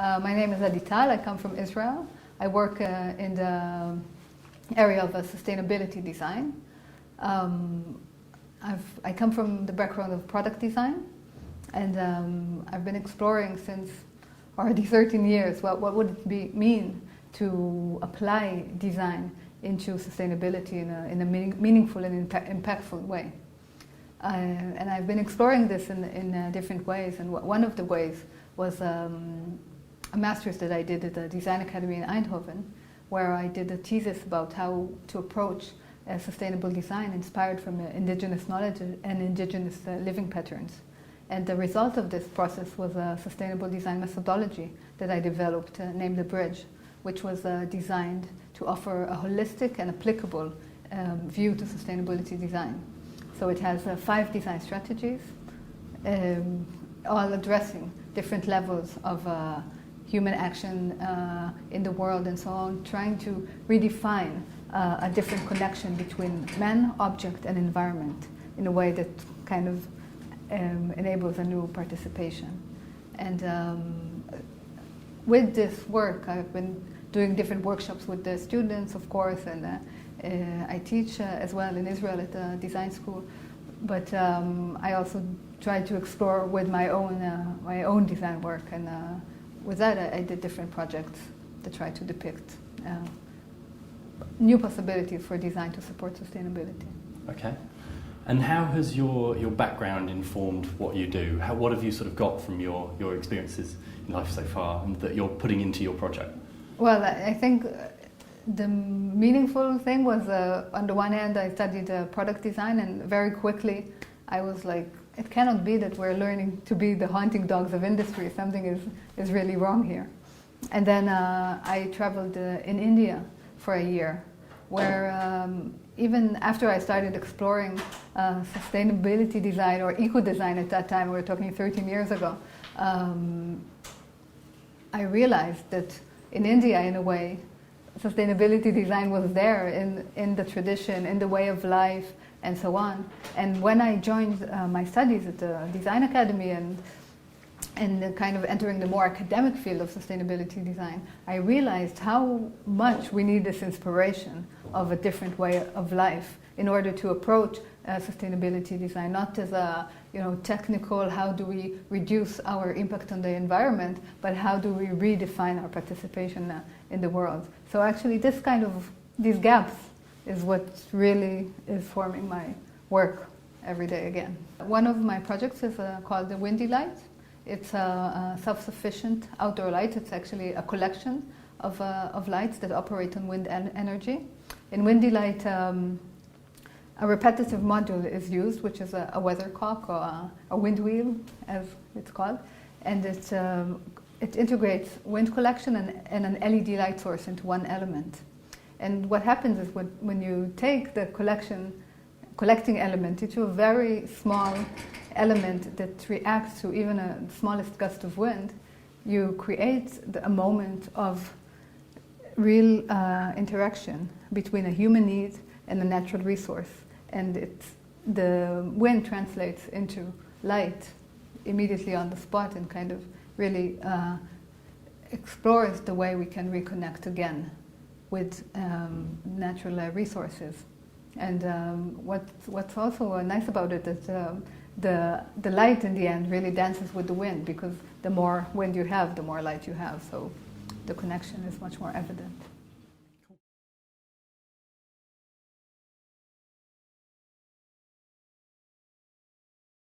My name is Adital. I come from Israel. I work in the area of sustainability design. I come from the background of product design, and I've been exploring since already 13 years what would it mean to apply design into sustainability in a meaningful and impactful way. And I've been exploring this in different ways, and one of the ways was a master's that I did at the Design Academy in Eindhoven, where I did a thesis about how to approach sustainable design inspired from indigenous knowledge and indigenous living patterns. And the result of this process was a sustainable design methodology that I developed named The Bridge, which was designed to offer a holistic and applicable view to sustainability design. So it has 5 design strategies, all addressing different levels of human action in the world and so on, trying to redefine a different connection between man, object, and environment in a way that kind of enables a new participation. And with this work, I've been doing different workshops with the students, of course, and I teach as well in Israel at the design school. But I also try to explore with my own design work, and with that I did different projects that try to depict new possibilities for design to support sustainability. Okay. And how has your background informed what you do? What have you sort of got from your experiences in life so far and that you're putting into your project? Well, I think the meaningful thing was, on the one hand, I studied product design, and very quickly I was like, it cannot be that we're learning to be the hunting dogs of industry. Something is really wrong here. And then I traveled in India for a year, where even after I started exploring sustainability design or eco-design at that time, we were talking 13 years ago, I realized that in India, in a way, sustainability design was there in the tradition, in the way of life, and so on. And when I joined my studies at the Design Academy and kind of entering the more academic field of sustainability design, I realized how much we need this inspiration of a different way of life in order to approach sustainability design, not as a technical, how do we reduce our impact on the environment, but how do we redefine our participation in the world. So actually these gaps is what really is forming my work every day again. One of my projects is called the Windy Light. It's a self-sufficient outdoor light. It's actually a collection of lights that operate on wind energy. In Windy Light, a repetitive module is used, which is a weathercock or a wind wheel, as it's called, and it integrates wind collection and an LED light source into one element. And what happens is when you take the collecting element into a very small element that reacts to even a smallest gust of wind, you create a moment of real interaction between a human need and a natural resource. And the wind translates into light immediately on the spot and kind of really explores the way we can reconnect again with natural resources. And what's also nice about it is the light in the end really dances with the wind, because the more wind you have, the more light you have. So the connection is much more evident.